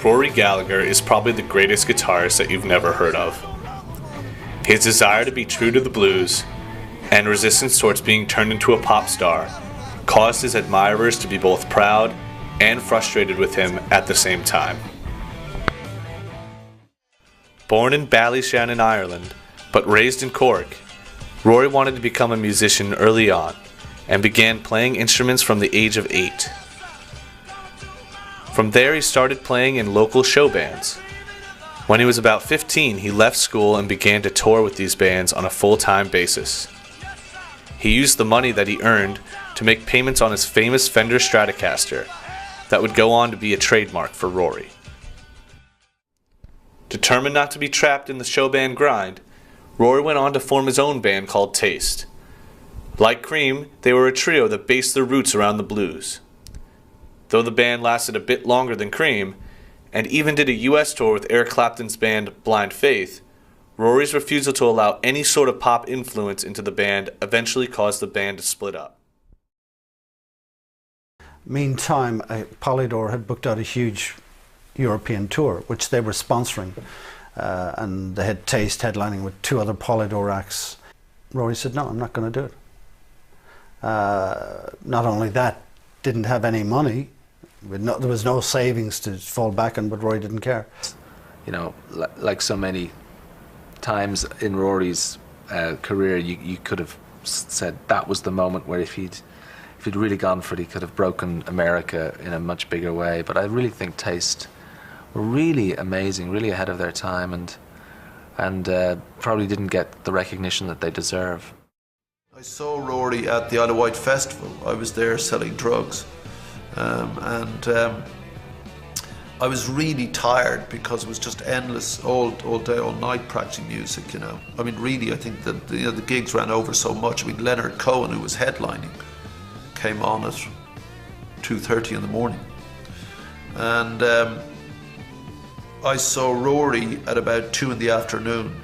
Rory Gallagher is probably the greatest guitarist that you've never heard of. His desire to be true to the blues and resistance towards being turned into a pop star caused his admirers to be both proud and frustrated with him at the same time. Born in Ballyshannon, Ireland, but raised in Cork, Rory wanted to become a musician early on and began playing instruments from the age of 8. From there, he started playing in local show bands. When he was about 15, he left school and began to tour with these bands on a full-time basis. He used the money that he earned to make payments on his famous Fender Stratocaster that would go on to be a trademark for Rory. Determined not to be trapped in the show band grind, Rory went on to form his own band called Taste. Like Cream, they were a trio that based their roots around the blues. Though the band lasted a bit longer than Cream, and even did a US tour with Eric Clapton's band Blind Faith, Rory's refusal to allow any sort of pop influence into the band eventually caused the band to split up. Meantime, Polydor had booked out a huge European tour, which they were sponsoring, and they had Taste headlining with 2 other Polydor acts. Rory said, no, I'm not going to do it. Not only that, didn't have any money. There was no savings to fall back on, but Rory didn't care. You know, like so many times in Rory's career, you could have said that was the moment where if he'd really gone for it, he could have broken America in a much bigger way. But I really think Taste were really amazing, really ahead of their time, and probably didn't get the recognition that they deserve. I saw Rory at the Isle of Wight Festival. I was there selling drugs. I was really tired because it was just endless, all day, all night practicing music, you know. I mean, really, I think that the gigs ran over so much. I mean, Leonard Cohen, who was headlining, came on at 2:30 in the morning. And I saw Rory at about 2 in the afternoon.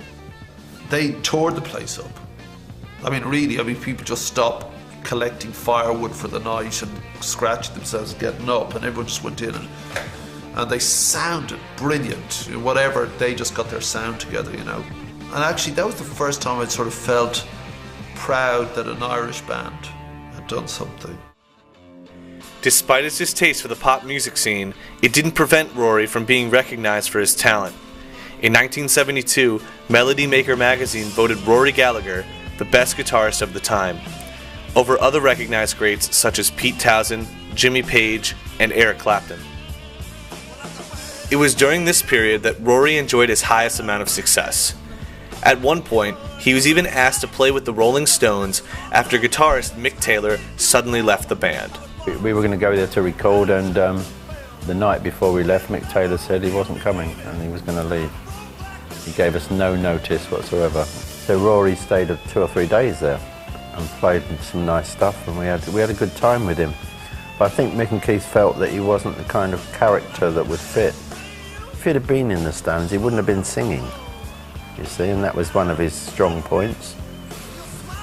They tore the place up. I mean, really, people just stopped collecting firewood for the night and scratching themselves getting up, and everyone just went in and they sounded brilliant. Whatever, they just got their sound together, you know. And actually, that was the first time I'd sort of felt proud that an Irish band had done something. Despite his distaste for the pop music scene, it didn't prevent Rory from being recognized for his talent. In 1972, Melody Maker magazine voted Rory Gallagher the best guitarist of the time, over other recognized greats such as Pete Townshend, Jimmy Page, and Eric Clapton. It was during this period that Rory enjoyed his highest amount of success. At one point, he was even asked to play with the Rolling Stones after guitarist Mick Taylor suddenly left the band. We were going to go there to record, and the night before we left, Mick Taylor said he wasn't coming and he was going to leave. He gave us no notice whatsoever. So Rory stayed 2 or 3 days there and played some nice stuff, and we had a good time with him. But I think Mick and Keith felt that he wasn't the kind of character that would fit. If he'd have been in the Stones, he wouldn't have been singing, you see, and that was one of his strong points.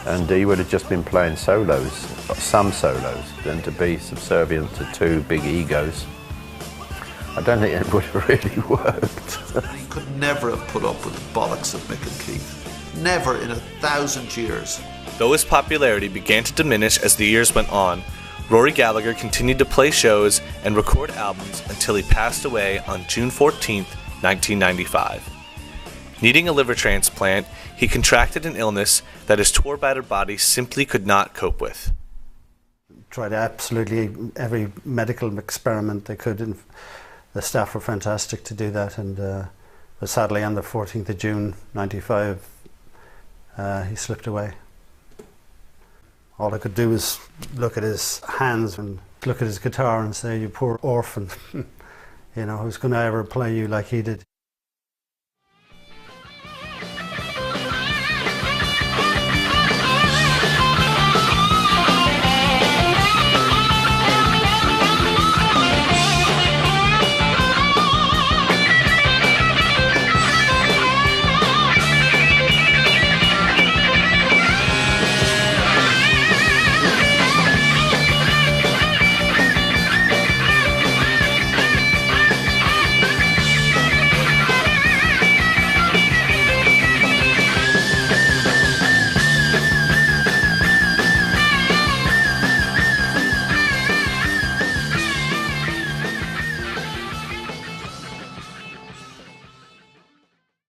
And he would have just been playing solos, some solos, than to be subservient to 2 big egos. I don't think it would have really worked. He could never have put up with the bollocks of Mick and Keith. Never in 1,000 years. Though his popularity began to diminish as the years went on, Rory Gallagher continued to play shows and record albums until he passed away on June 14, 1995. Needing a liver transplant, he contracted an illness that his tour-battered body simply could not cope with. Tried absolutely every medical experiment they could, and the staff were fantastic to do that, and but sadly on the 14th of June 95 he slipped away. All I could do was look at his hands and look at his guitar and say, you poor orphan, you know, who's going to ever play you like he did.